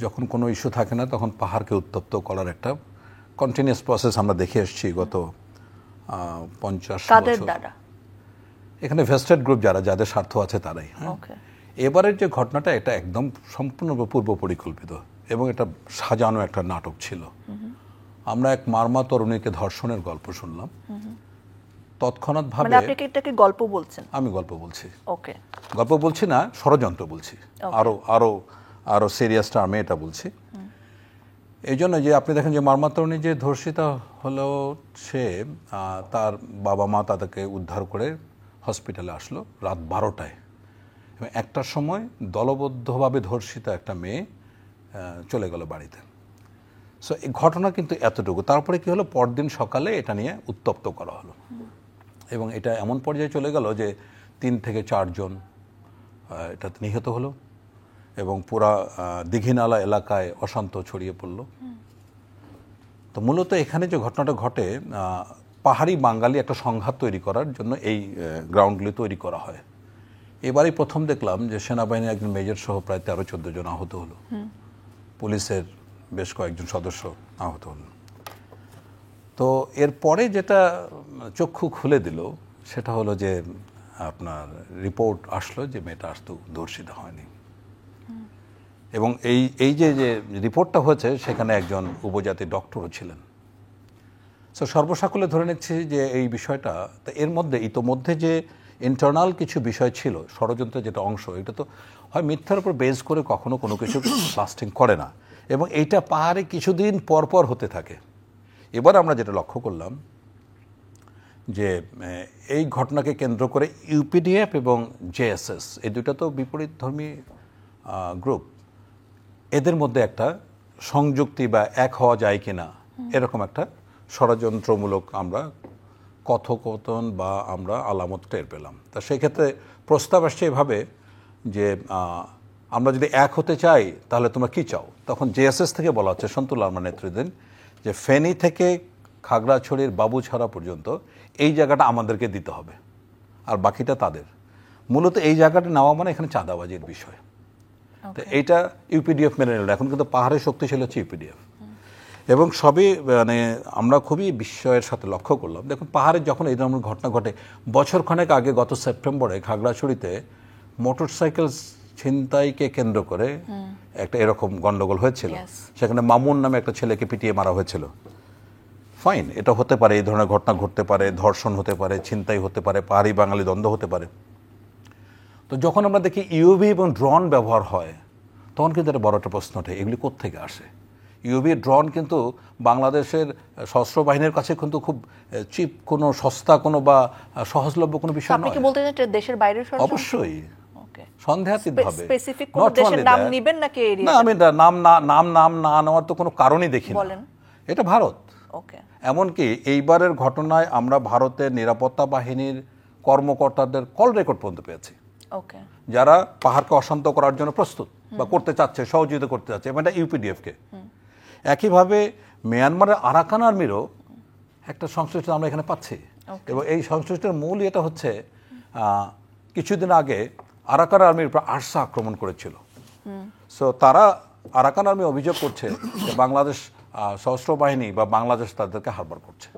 যখন কোনো ইস্যু থাকে না তখন পাহাড়কে উত্তপ্ত করার একটা কন্টিনিউয়াস প্রসেস আমরা দেখে এসেছি গত 50 বছর। এখানে ভেস্টেড গ্রুপ যাদের স্বার্থ আছে তারাই। এবারের যে ঘটনাটা এটা একদম সম্পূর্ণ পূর্ব পরিকল্পিত এবং এটা সাজানো একটা নাটক ছিল। আমরা এক মারমা তরুণীকে ধর্ষণের গল্প শুনলাম, তৎক্ষণাৎ ভাবে আপনি কি এটাকে গল্প বলছেন? আমি গল্প বলছি। ওকে, গল্প বলছি না, ষড়যন্ত্র বলছি। আরো আরো আরো সিরিয়াস টার্মে এটা বলছি। এই জন্য যে আপনি দেখেন যে মারমা তরুণী যে ধর্ষিতা হলো, সে তার বাবা মা তাদেরকে উদ্ধার করে হসপিটালে আসলো রাত 12টায় এবং একটার সময় দলবদ্ধভাবে ধর্ষিতা একটা মেয়ে চলে গেল বাড়িতে। সো এই ঘটনা কিন্তু এতটুকু। তারপরে কি হলো, পরদিন সকালে এটা নিয়ে উত্তপ্ত করা হলো এবং এটা এমন পর্যায়ে চলে গেল যে 3 থেকে 4 জন এটাতে নিহত হলো এবং পুরা দীঘিনালা এলাকায় অশান্ত ছড়িয়ে পড়ল। তো মূলত এখানে যে ঘটনাটা ঘটে, পাহাড়ি বাঙালি একটা সংঘাত তৈরি করার জন্য এই গ্রাউন্ডগুলি তৈরি করা হয়। এবারই প্রথম দেখলাম যে সেনাবাহিনীর একজন মেজর সহ প্রায় 13-14 জন আহত হলো, পুলিশের বেশ কয়েকজন সদস্য আহত হলো। তো এরপরে যেটা চক্ষু খুলে দিল সেটা হলো যে আপনার রিপোর্ট আসলো যে মেয়েটা আসতো ধর্ষিত হয়নি এবং এই যে রিপোর্টটা হয়েছে সেখানে একজন উপজাতি ডক্টরও ছিলেন। সো সর্বসাকুল্যে ধরে নিচ্ছি যে এই বিষয়টা, এর মধ্যে ইতোমধ্যে যে ইন্টারনাল কিছু বিষয় ছিল, ষড়যন্ত্রের যেটা অংশ, এটা তো হয় মিথ্যার উপর বেস করে কখনো কোনো কিছু লাস্টিং করে না এবং এইটা পাহাড়ে কিছুদিন পর পর হতে থাকে। এবার আমরা যেটা লক্ষ্য করলাম যে এই ঘটনাকে কেন্দ্র করে ইউপিডিএফ এবং জেএসএস, এই দুটো তো বিপরীতধর্মী গ্রুপ, এদের মধ্যে একটা সংযুক্তি বা এক হওয়া যায় কিনা এরকম একটা ষড়যন্ত্রমূলক আমরা কথোপকথন বা আমরা আলামত টের পেলাম। তা সেক্ষেত্রে প্রস্তাব আসছে এভাবে যে আমরা যদি এক হতে চাই তাহলে তোমরা কি চাও? তখন জেএসএস থেকে বলা হচ্ছে, সন্তুল লারমা নেতৃত্বাধীন, যে ফেনী থেকে খাগড়াছড়ির বাবুছড়া পর্যন্ত এই জায়গাটা আমাদেরকে দিতে হবে আর বাকিটা তাদের। মূলত এই জায়গাটা নেওয়া মানে এখানে চাঁদাবাজির বিষয়। তো এইটা ইউপিডিএফ মেনে নিল। এখন কিন্তু পাহাড়ে শক্তিশালী হচ্ছে ইউপিডিএফ এবং সবই মানে আমরা খুবই বিস্ময়ের সাথে লক্ষ্য করলাম। দেখুন, পাহাড়ে যখন এই ধরনের ঘটনা ঘটে, বছরখানেক আগে গত সেপ্টেম্বরে খাগড়াছড়িতে মোটরসাইকেল ছিনতাইকে কেন্দ্র করে একটা এরকম গন্ডগোল হয়েছিল। সেখানে মামুন নামে একটা ছেলেকে পিটিয়ে মারা হয়েছিল। ফাইন, এটা হতে পারে, এই ধরনের ঘটনা ঘটতে পারে, ধর্ষণ হতে পারে, ছিনতাই হতে পারে, পাহাড়ি বাঙালি দ্বন্দ্ব হতে পারে। তো যখন আমরা দেখি ইউভি এবং ড্রোন ব্যবহার হয় তখন কিন্তু একটা বড় একটা প্রশ্ন ওঠে, এগুলি কোত্থেকে আসে? ইউভি ড্রোন কিন্তু বাংলাদেশের সশস্ত্র বাহিনীর কাছে কিন্তু খুব চিপ কোনো সস্তা কোনো বা সহজলভ্য কোনো বিষয় নয়। আপনি কি বলতে চান এটা দেশের বাইরের ষড়যন্ত্র? অবশ্যই সন্দেহাতীতভাবে। স্পেসিফিক কোন দেশের নাম নেবেন নাকি এরিয়া? না, আমি নাম না নেওয়ার তো কোনো কারণই দেখি না। বলেন। এটা ভারত। ওকে। এমনকি এইবারের ঘটনায় আমরা ভারতের নিরাপত্তা বাহিনীর কর্মকর্তাদের কল রেকর্ড পর্যন্ত পেয়েছি, ওকে, যারা পাহাড়কে অশান্ত করার জন্য প্রস্তুত বা করতে চাচ্ছে, সহযোগিতা করতে চাচ্ছে, এবং এটা ইউপিডিএফকে। একইভাবে মিয়ানমারের আরাকান আর্মিরও একটা সংশ্লিষ্ট আমরা এখানে পাচ্ছি এবং এই সংশ্লিষ্টের মূল এটা হচ্ছে কিছুদিন আগে আরাকান আর্মির উপর আরসা আক্রমণ করেছিল। সো তারা আরাকান আর্মি অভিযোগ করছে যে বাংলাদেশ সশস্ত্র বাহিনী বা বাংলাদেশ তাদেরকে হারবার করছে।